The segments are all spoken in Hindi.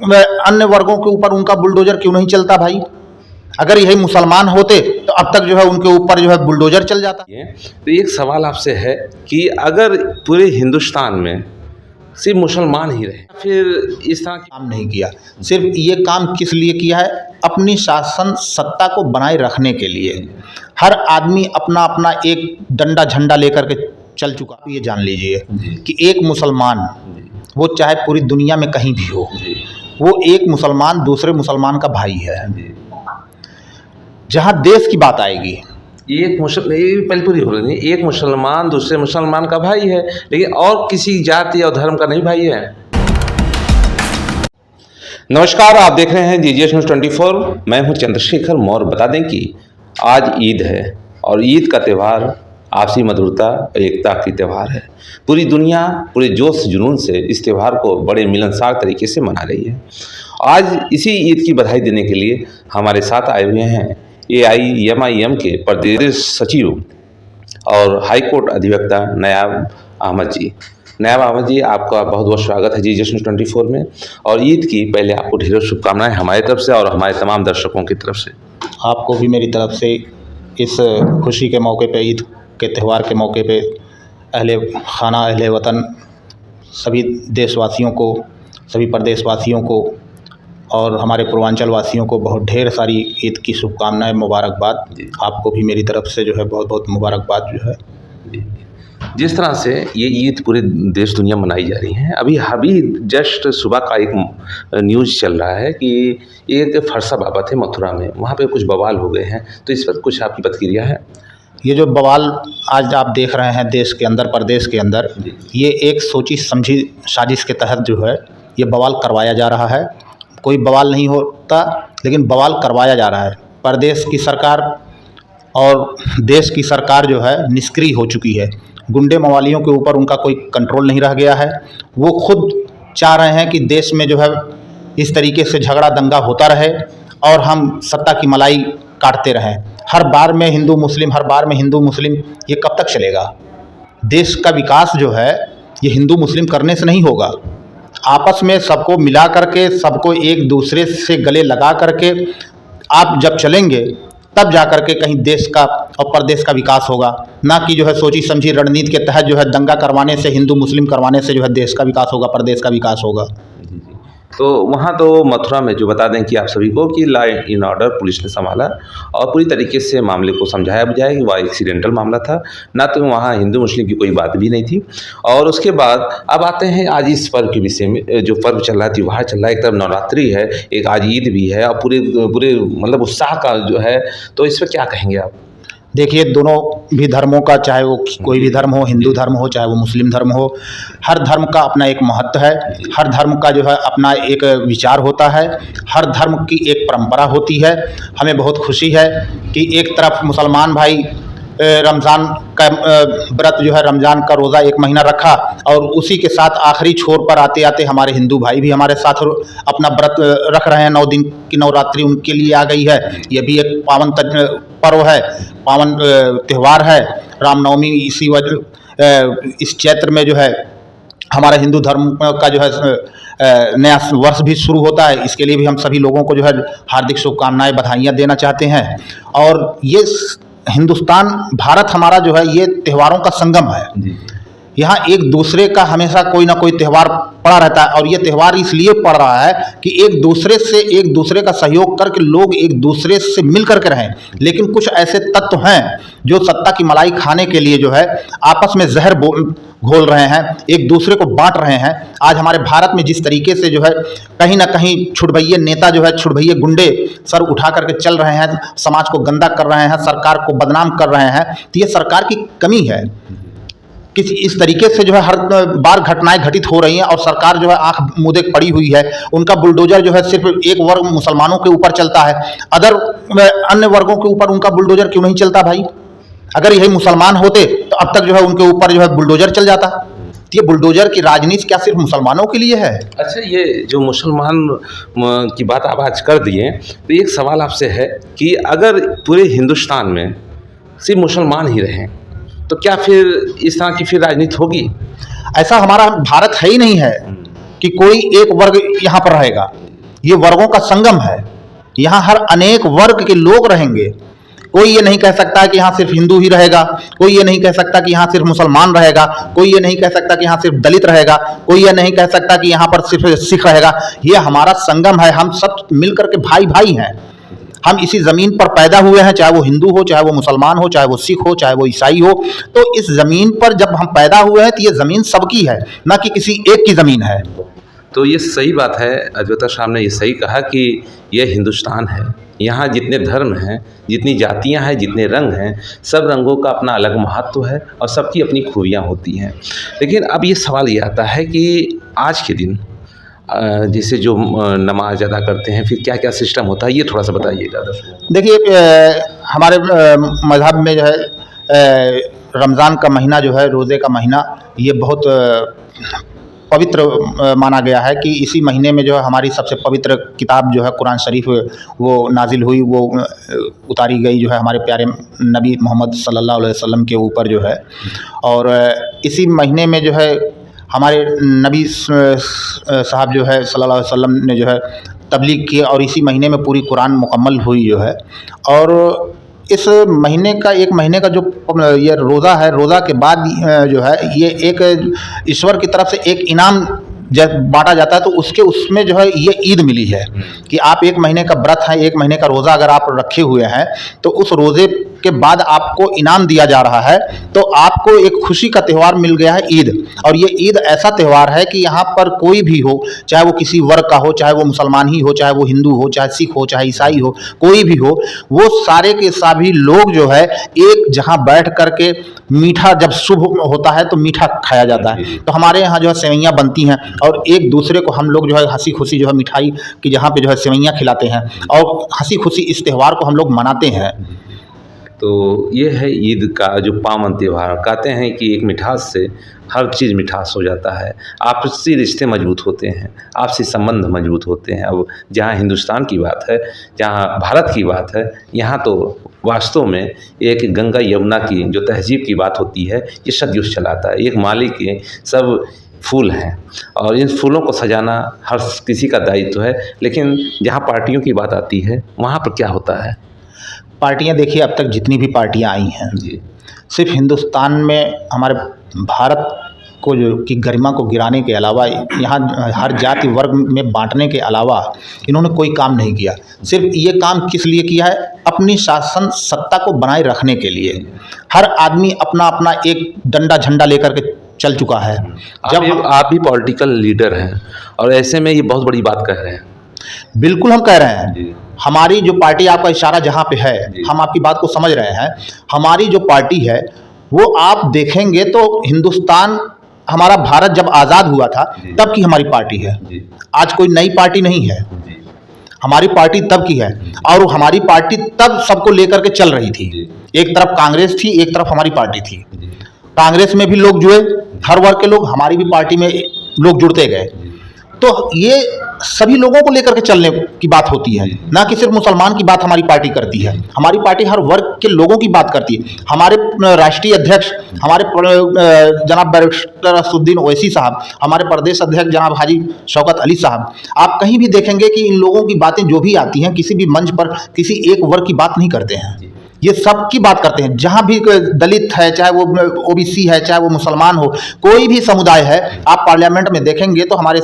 अन्य वर्गों के ऊपर उनका बुलडोजर क्यों नहीं चलता भाई? अगर यही मुसलमान होते तो अब तक जो है उनके ऊपर जो है बुलडोजर चल जाता। तो एक सवाल आपसे है कि अगर पूरे हिंदुस्तान में सिर्फ मुसलमान ही रहे, फिर इस तरह काम नहीं किया। सिर्फ ये काम किस लिए किया है? अपनी शासन सत्ता को बनाए रखने के लिए। हर आदमी अपना अपना एक डंडा झंडा लेकर के चल चुका। ये जान लीजिए कि एक मुसलमान, वो चाहे पूरी दुनिया में कहीं भी हो, वो एक मुसलमान दूसरे मुसलमान का भाई है। जहाँ देश की बात आएगी, एक मुसलमान दूसरे मुसलमान का भाई है, लेकिन और किसी जाति और धर्म का नहीं भाई है। नमस्कार, आप देख रहे हैं जीजीएस न्यूज़ 24। मैं हूं चंद्रशेखर मौर्य। बता दें कि आज ईद है और ईद का त्यौहार आपसी मधुरता और एकता की त्यौहार है। पूरी दुनिया पूरे जोश जुनून से इस त्यौहार को बड़े मिलनसार तरीके से मना रही है। आज इसी ईद की बधाई देने के लिए हमारे साथ आए हुए हैं AIMIM के प्रदेश सचिव और हाईकोर्ट अधिवक्ता नायाब अहमद जी। नायाब अहमद जी, आपका बहुत बहुत स्वागत है जीजीएस न्यूज़ 24 में। और ईद की पहले आपको ढेरों शुभकामनाएं हमारी तरफ से और हमारे तमाम दर्शकों की तरफ से। आपको भी मेरी तरफ से इस खुशी के मौके पे, ईद के त्यौहार के मौके पे अहले खाना, अहले वतन, सभी देशवासियों को, सभी प्रदेशवासियों को और हमारे पूर्वांचल वासियों को बहुत ढेर सारी ईद की शुभकामनाएं, मुबारकबाद। आपको भी मेरी तरफ से जो है बहुत बहुत मुबारकबाद जो है। जिस तरह से ये ईद पूरे देश दुनिया मनाई जा रही है, अभी जस्ट सुबह का एक न्यूज़ चल रहा है कि एक फरसा बाबा थे मथुरा में, वहाँ पे कुछ बवाल हो गए हैं, तो इस पर कुछ आपकी प्रतिक्रिया है? ये जो बवाल आज आप देख रहे हैं देश के अंदर, प्रदेश के अंदर, ये एक सोची समझी साजिश के तहत जो है ये बवाल करवाया जा रहा है। कोई बवाल नहीं होता, लेकिन बवाल करवाया जा रहा है। प्रदेश की सरकार और देश की सरकार जो है निष्क्रिय हो चुकी है। गुंडे मवालियों के ऊपर उनका कोई कंट्रोल नहीं रह गया है। वो खुद चाह रहे हैं कि देश में जो है इस तरीके से झगड़ा दंगा होता रहे और हम सत्ता की मलाई काटते रहें। हर बार में हिंदू मुस्लिम, हर बार में हिंदू मुस्लिम, ये कब तक चलेगा? देश का विकास जो है ये हिंदू मुस्लिम करने से नहीं होगा। आपस में सबको मिला करके, सबको एक दूसरे से गले लगा करके आप जब चलेंगे तब जा करके कहीं देश का और प्रदेश का विकास होगा। ना कि जो है सोची समझी रणनीति के तहत जो है दंगा करवाने से, हिंदू मुस्लिम करवाने से जो है देश का विकास होगा, प्रदेश का विकास होगा। तो वहाँ तो मथुरा में जो बता दें कि आप सभी को कि लॉ एंड ऑर्डर पुलिस ने संभाला और पूरी तरीके से मामले को समझाया बुझाया कि वह एक्सीडेंटल मामला था, ना तो वहाँ हिंदू मुस्लिम की कोई बात भी नहीं थी। और उसके बाद अब आते हैं आज इस पर्व के विषय में। जो पर्व चल रहा है, त्यौहार चल रहा है, एक तरफ नवरात्रि है, एक आज ईद भी है और पूरे मतलब उत्साह का जो है, तो इस पर क्या कहेंगे आप? देखिए, दोनों भी धर्मों का, चाहे वो कोई भी धर्म हो, हिंदू धर्म हो चाहे वो मुस्लिम धर्म हो, हर धर्म का अपना एक महत्व है। हर धर्म का जो है अपना एक विचार होता है, हर धर्म की एक परंपरा होती है। हमें बहुत खुशी है कि एक तरफ मुसलमान भाई रमज़ान का व्रत जो है, रमज़ान का रोज़ा 1 महीना रखा और उसी के साथ आखिरी छोर पर आते आते हमारे हिंदू भाई भी हमारे साथ अपना व्रत रख रहे हैं। 9 दिन की नवरात्रि उनके लिए आ गई है। ये भी एक पावन पर्व है, पावन त्यौहार है। रामनवमी इसी वजह इस चैत्र में जो है हमारा हिंदू धर्म का जो है नया वर्ष भी शुरू होता है। इसके लिए भी हम सभी लोगों को जो है हार्दिक शुभकामनाएं, बधाइयाँ देना चाहते हैं। और ये हिंदुस्तान, भारत हमारा जो है ये त्योहारों का संगम है। यहाँ एक दूसरे का हमेशा कोई ना कोई त्यौहार पड़ा रहता है और ये त्यौहार इसलिए पड़ रहा है कि एक दूसरे का सहयोग करके लोग एक दूसरे से मिल करके रहें। लेकिन कुछ ऐसे तत्व हैं जो सत्ता की मलाई खाने के लिए जो है आपस में जहर घोल रहे हैं, एक दूसरे को बांट रहे हैं। आज हमारे भारत में जिस तरीके से जो है कहीं ना कहीं छुटभइये नेता जो है, छुटभइये गुंडे सर उठा करके चल रहे हैं, समाज को गंदा कर रहे हैं, सरकार को बदनाम कर रहे हैं, तो ये सरकार की कमी है। किसी इस तरीके से जो है हर बार घटनाएं घटित हो रही हैं और सरकार जो है आंख मूंदे पड़ी हुई है। उनका बुलडोजर जो है सिर्फ एक वर्ग मुसलमानों के ऊपर चलता है, अन्य वर्गों के ऊपर उनका बुलडोजर क्यों नहीं चलता भाई? अगर यही मुसलमान होते तो अब तक जो है उनके ऊपर जो है बुलडोजर चल जाता। ये बुलडोजर की राजनीति क्या सिर्फ मुसलमानों के लिए है? अच्छा, ये जो मुसलमान की बात आप आज कर दिए, तो एक सवाल आपसे है कि अगर पूरे हिंदुस्तान में सिर्फ मुसलमान ही रहें तो क्या फिर इस तरह की फिर राजनीति होगी? ऐसा हमारा भारत है ही नहीं है कि कोई एक वर्ग यहाँ पर रहेगा। ये वर्गों का संगम है। यहाँ हर अनेक वर्ग के लोग रहेंगे। कोई ये नहीं कह सकता कि यहाँ सिर्फ हिंदू ही रहेगा, कोई ये नहीं कह सकता कि यहाँ सिर्फ मुसलमान रहेगा, कोई ये नहीं कह सकता कि यहाँ सिर्फ दलित रहेगा, कोई ये नहीं कह सकता कि यहाँ पर सिर्फ सिख रहेगा। ये हमारा संगम है, हम सब मिलकर के भाई भाई हैं। हम इसी ज़मीन पर पैदा हुए हैं, चाहे वो हिंदू हो, चाहे वो मुसलमान हो, चाहे वो सिख हो, चाहे वो ईसाई हो। तो इस ज़मीन पर जब हम पैदा हुए हैं तो ये ज़मीन सबकी है, ना कि किसी एक की ज़मीन है। तो ये सही बात है, अद्वैता साहब ने ये सही कहा कि ये हिंदुस्तान है। यहाँ जितने धर्म हैं, जितनी जातियाँ हैं, जितने रंग हैं, सब रंगों का अपना अलग महत्व है और सबकी अपनी खूबियाँ होती हैं। लेकिन अब ये सवाल ये आता है कि आज के दिन जैसे जो नमाज अदा करते हैं, फिर क्या क्या सिस्टम होता है, ये थोड़ा सा बताइएगा। देखिए, हमारे मज़हब में जो है रमज़ान का महीना जो है, रोज़े का महीना, ये बहुत पवित्र माना गया है कि इसी महीने में जो है हमारी सबसे पवित्र किताब जो है कुरान शरीफ वो नाजिल हुई, वो उतारी गई जो है हमारे प्यारे नबी मोहम्मद सल्लल्लाहु अलैहि वसल्लम के ऊपर जो है। और इसी महीने में जो है हमारे नबी साहब जो है सल्लल्लाहु अलैहि वसल्लम ने जो है तबलीग की और इसी महीने में पूरी कुरान मुकम्मल हुई जो है। और इस महीने का, एक महीने का जो ये रोज़ा है, रोज़ा के बाद जो है ये एक ईश्वर की तरफ से एक इनाम जब बांटा जाता है, तो उसमें जो है ये ईद मिली है कि आप एक महीने का व्रत है, एक महीने का रोज़ा अगर आप रखे हुए हैं तो उस रोज़े के बाद आपको इनाम दिया जा रहा है। तो आपको एक खुशी का त्यौहार मिल गया है ईद। और ये ईद ऐसा त्यौहार है कि यहाँ पर कोई भी हो, चाहे वो किसी वर्ग का हो, चाहे वो मुसलमान ही हो, चाहे वो हिंदू हो, चाहे सिख हो, चाहे ईसाई हो, कोई भी हो, वो सारे के सभी लोग जो है एक जहाँ बैठ करके मीठा, जब शुभ होता है तो मीठा खाया जाता है। तो हमारे यहाँ जो है सेवइयाँ बनती हैं और एक दूसरे को हम लोग जो है हंसी खुशी जो है मिठाई की जहाँ पे जो है सेवइयाँ खिलाते हैं और हंसी खुशी इस त्यौहार को हम लोग मनाते हैं। तो ये है ईद का जो पावन त्यौहार। कहते हैं कि एक मिठास से हर चीज़ मिठास हो जाता है, आपसी रिश्ते मजबूत होते हैं, आपसी संबंध मजबूत होते हैं। अब जहाँ हिंदुस्तान की बात है, जहाँ भारत की बात है, यहाँ तो वास्तव में एक गंगा यमुना की जो तहजीब की बात होती है, ये सदियों से चलाता है। एक माली के सब फूल हैं और इन फूलों को सजाना हर किसी का दायित्व है। लेकिन जहाँ पार्टियों की बात आती है, वहाँ पर क्या होता है? पार्टियां देखिए, अब तक जितनी भी पार्टियां आई हैं जी, सिर्फ हिंदुस्तान में हमारे भारत को जो की गरिमा को गिराने के अलावा, यहाँ हर जाति वर्ग में बांटने के अलावा इन्होंने कोई काम नहीं किया। सिर्फ ये काम किस लिए किया है? अपनी शासन सत्ता को बनाए रखने के लिए। हर आदमी अपना अपना एक डंडा झंडा लेकर के चल चुका है। जब आप भी पॉलिटिकल लीडर हैं और ऐसे में ये बहुत बड़ी बात कह रहे हैं। बिल्कुल हम कह रहे हैं, जी, हमारी जो पार्टी, आपका इशारा जहाँ पे है, हम आपकी बात को समझ रहे हैं। हमारी जो पार्टी है वो आप देखेंगे तो हिंदुस्तान, हमारा भारत जब आज़ाद हुआ था तब की हमारी पार्टी है। आज कोई नई पार्टी नहीं है, हमारी पार्टी तब की है। और हमारी पार्टी तब सबको लेकर के चल रही थी। एक तरफ कांग्रेस थी, एक तरफ हमारी पार्टी थी। कांग्रेस में भी लोग जुड़े, हर वर्ग के लोग, हमारी भी पार्टी में लोग जुड़ते गए। तो ये सभी लोगों को लेकर के चलने की बात होती है, ना कि सिर्फ मुसलमान की बात हमारी पार्टी करती है। हमारी पार्टी हर वर्ग के लोगों की बात करती है। हमारे राष्ट्रीय अध्यक्ष, हमारे जनाब बैरिस्टर असदुद्दीन ओवैसी साहब, हमारे प्रदेश अध्यक्ष जनाब हाजी शौकत अली साहब, आप कहीं भी देखेंगे कि इन लोगों की बातें जो भी आती हैं, किसी भी मंच पर किसी एक वर्ग की बात नहीं करते हैं, ये सब की बात करते हैं। जहाँ भी दलित है, चाहे वो ओबीसी है, चाहे वो मुसलमान हो, कोई भी समुदाय है, आप पार्लियामेंट में देखेंगे तो हमारे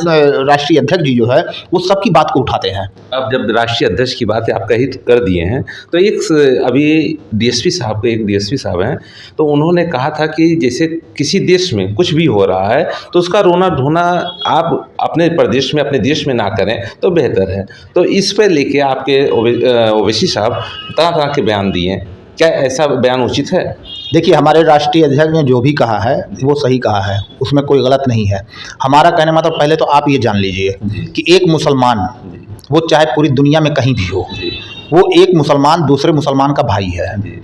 राष्ट्रीय अध्यक्ष जी जो है वो सब की बात को उठाते हैं। अब जब राष्ट्रीय अध्यक्ष की बात आप कही कर दिए हैं, तो एक अभी डीएसपी साहब, एक डीएसपी साहब हैं, तो उन्होंने कहा था कि जैसे किसी देश में कुछ भी हो रहा है तो उसका रोना धोना आप अपने प्रदेश में, अपने देश में ना करें तो बेहतर है। तो इस पर लेके आपके ओवैसी साहब तरह तरह के बयान दिए हैं, क्या ऐसा बयान उचित है? देखिए, हमारे राष्ट्रीय अध्यक्ष ने जो भी कहा है वो सही कहा है, उसमें कोई गलत नहीं है। हमारा कहने मतलब, पहले तो आप ये जान लीजिए कि एक मुसलमान, वो चाहे पूरी दुनिया में कहीं भी हो, वो एक मुसलमान दूसरे मुसलमान का भाई है।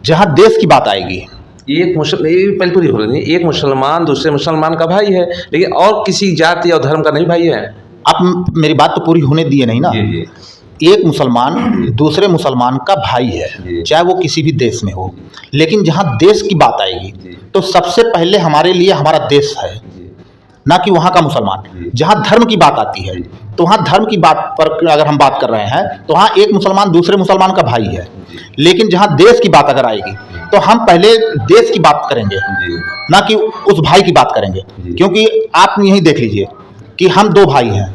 जहाँ देश की बात आएगी, एक मुसलमान दूसरे मुसलमान का भाई है, लेकिन और किसी जाति और धर्म का नहीं भाई है। आप मेरी बात तो पूरी होने दिए नहीं ना। एक मुसलमान दूसरे मुसलमान का भाई है, चाहे वो किसी भी देश में हो। लेकिन जहाँ देश की बात आएगी तो सबसे पहले हमारे लिए हमारा देश है। ना कि वहाँ का मुसलमान। जहाँ धर्म की बात आती है तो वहाँ धर्म की बात पर अगर हम बात कर रहे हैं तो वहाँ एक मुसलमान दूसरे मुसलमान का भाई है। लेकिन जहाँ देश की बात अगर आएगी तो हम पहले देश की बात करेंगे, ना कि उस भाई की बात करेंगे। क्योंकि आप यही देख लीजिए कि हम दो भाई हैं,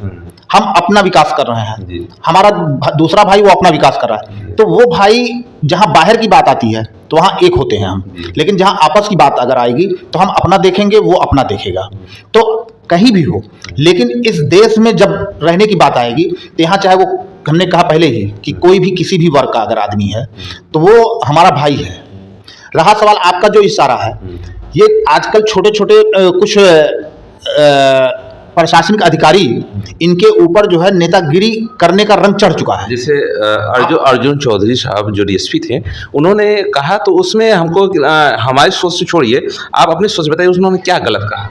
हम अपना विकास कर रहे हैं, हमारा दूसरा भाई वो अपना विकास कर रहा है। तो वो भाई जहाँ बाहर की बात आती है तो वहाँ एक होते हैं हम, लेकिन जहाँ आपस की बात अगर आएगी तो हम अपना देखेंगे, वो अपना देखेगा। तो कहीं भी हो, लेकिन इस देश में जब रहने की बात आएगी तो यहाँ चाहे वो, हमने कहा पहले ही कि कोई भी किसी भी वर्ग का अगर आदमी है तो वो हमारा भाई है। रहा सवाल आपका जो इशारा है, ये आजकल छोटे छोटे कुछ प्रशासनिक अधिकारी इनके ऊपर जो है नेतागिरी करने का रंग चढ़ चुका है। जैसे अर्जुन चौधरी साहब जो डीएसपी थे, उन्होंने कहा तो उसमें हमको हमारी सोच से छोड़िए, आप अपनी सोच बताइए उन्होंने क्या गलत कहा।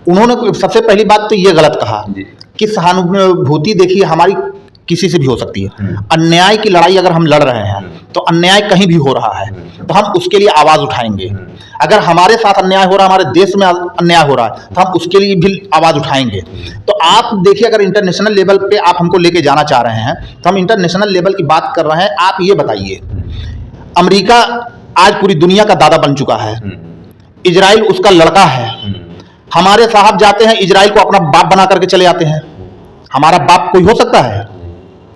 उन्होंने सबसे पहली बात तो ये गलत कहा कि सहानुभूति देखिए हमारी किसी से भी हो सकती है। अन्याय की लड़ाई अगर हम लड़ रहे हैं तो अन्याय कहीं भी हो रहा है तो हम उसके लिए आवाज उठाएंगे। अगर हमारे साथ अन्याय हो रहा है, हमारे देश में अन्याय हो रहा है, तो हम उसके लिए भी आवाज उठाएंगे। तो आप देखिए, अगर इंटरनेशनल लेवल पे आप हमको लेके जाना चाह रहे हैं तो हम इंटरनेशनल लेवल की बात कर रहे हैं। आप ये बताइए, अमेरिका आज पूरी दुनिया का दादा बन चुका है, इजराइल उसका लड़का है। हमारे साहब जाते हैं इजराइल को अपना बाप बना करके चले आते हैं। हमारा बाप कोई हो सकता है?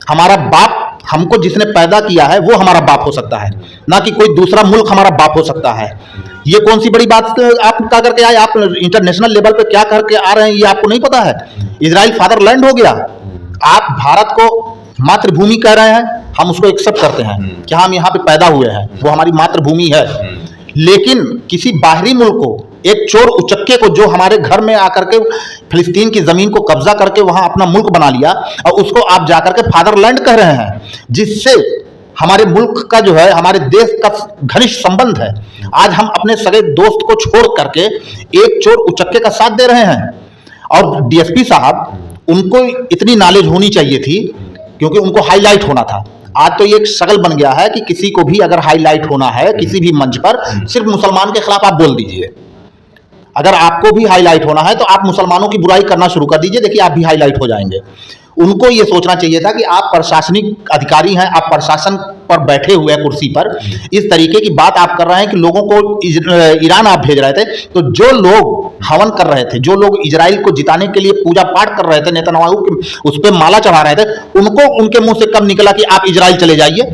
हमारा बाप, हमको जिसने पैदा किया है वो हमारा बाप हो सकता है, ना कि कोई दूसरा मुल्क हमारा बाप हो सकता है। ये कौन सी बड़ी बात आप क्या करके आए? आप इंटरनेशनल लेवल पे क्या करके आ रहे हैं ये आपको नहीं पता है? इजराइल फादरलैंड हो गया। आप भारत को मातृभूमि कह रहे हैं, हम उसको एक्सेप्ट करते हैं कि हम यहाँ पे पैदा हुए हैं, वो हमारी मातृभूमि है। लेकिन किसी बाहरी मुल्क को, एक चोर उचक्के को जो हमारे घर में आकर के फिलिस्तीन की जमीन को कब्जा करके वहां अपना मुल्क बना लिया, और उसको आप जाकर के फादरलैंड कह रहे हैं, जिससे हमारे मुल्क का जो है, हमारे देश का घनिष्ठ संबंध है। आज हम अपने सगे दोस्त को छोड़ करके एक चोर उचक्के का साथ दे रहे हैं। और डीएसपी साहब, उनको इतनी नॉलेज होनी चाहिए थी, क्योंकि उनको हाईलाइट होना था। आज तो ये एक शक्ल बन गया है कि किसी को भी अगर हाईलाइट होना है किसी भी मंच पर, सिर्फ मुसलमान के खिलाफ आप बोल दीजिए। अगर आपको भी हाईलाइट होना है तो आप मुसलमानों की बुराई करना शुरू कर दीजिए, देखिए आप भी हाईलाइट हो जाएंगे। उनको ये सोचना चाहिए था कि आप प्रशासनिक अधिकारी हैं, आप प्रशासन पर बैठे हुए हैं कुर्सी पर, इस तरीके की बात आप कर रहे हैं कि लोगों को ईरान आप भेज रहे थे। तो जो लोग हवन कर रहे थे, जो लोग इजराइल को जिताने के लिए पूजा पाठ कर रहे थे, नेतन्याहू उस पर माला चढ़ा रहे थे, उनको उनके मुंह से कब निकला कि आप इजराइल चले जाइए?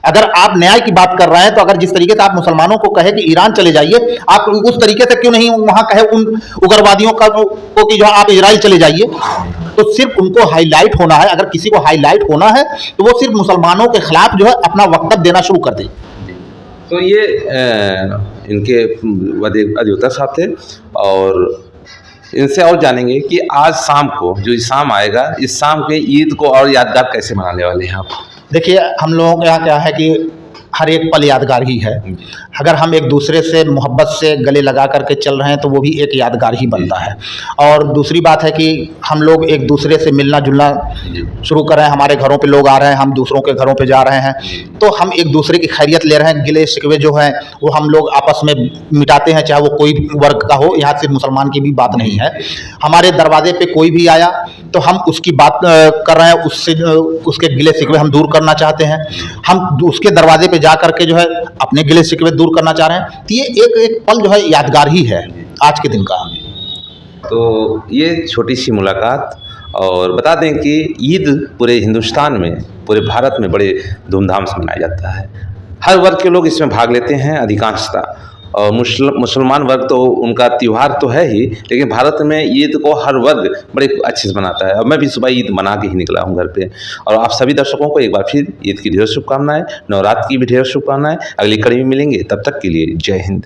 अगर आप न्याय की बात कर रहे हैं तो अगर जिस तरीके से आप मुसलमानों को कहे कि ईरान चले जाइए, आप उस तरीके से क्यों नहीं वहां कहे उन उग्रवादियों को कि जो आप इजराइल चले जाइए? तो सिर्फ उनको हाईलाइट होना है। अगर किसी को हाईलाइट होना है तो वो सिर्फ मुसलमानों के खिलाफ जो है अपना वक्तव्य देना शुरू कर दे। तो ये इनके अधिवक्ता साहब थे, और इनसे और जानेंगे कि आज शाम को जो शाम आएगा, इस शाम के ईद को और यादगार कैसे मनाने वाले हैं आप? देखिए, हम लोगों के यहाँ क्या है कि हर एक पल यादगार ही है। अगर हम एक दूसरे से मोहब्बत से गले लगा करके चल रहे हैं तो वो भी एक यादगार ही बनता है। और दूसरी बात है कि हम लोग एक दूसरे से मिलना जुलना शुरू कर रहे हैं। हमारे घरों पे लोग आ रहे हैं, हम दूसरों के घरों पे जा रहे हैं, तो हम एक दूसरे की खैरियत ले रहे हैं। गिले शिकवे जो हैं वो हम लोग आपस में मिटाते हैं, चाहे वो कोई वर्ग का हो। यहाँ सिर्फ मुसलमान की भी बात नहीं है। हमारे दरवाजे पे कोई भी आया तो हम उसकी बात कर रहे हैं, उससे उसके गिले शिकवे हम दूर करना चाहते हैं। हम उसके दरवाजे पे जा करके जो है अपने गिले शिकवे दूर करना चाह रहे हैं। तो ये एक एक पल जो है यादगार ही है आज के दिन का। तो ये छोटी सी मुलाकात, और बता दें कि ईद पूरे हिंदुस्तान में, पूरे भारत में बड़े धूमधाम से मनाया जाता है। हर वर्ग के लोग इसमें भाग लेते हैं अधिकांशतः, और मुसलमान वर्ग तो उनका त्यौहार तो है ही, लेकिन भारत में ईद को हर वर्ग बड़े अच्छे से मनाता है। और मैं भी सुबह ईद मना के ही निकला हूँ घर पे। और आप सभी दर्शकों को एक बार फिर ईद की ढेर शुभकामनाएं, नवरात्र की भी ढेर शुभकामनाएं। अगली कड़ी में मिलेंगे, तब तक के लिए जय हिंद।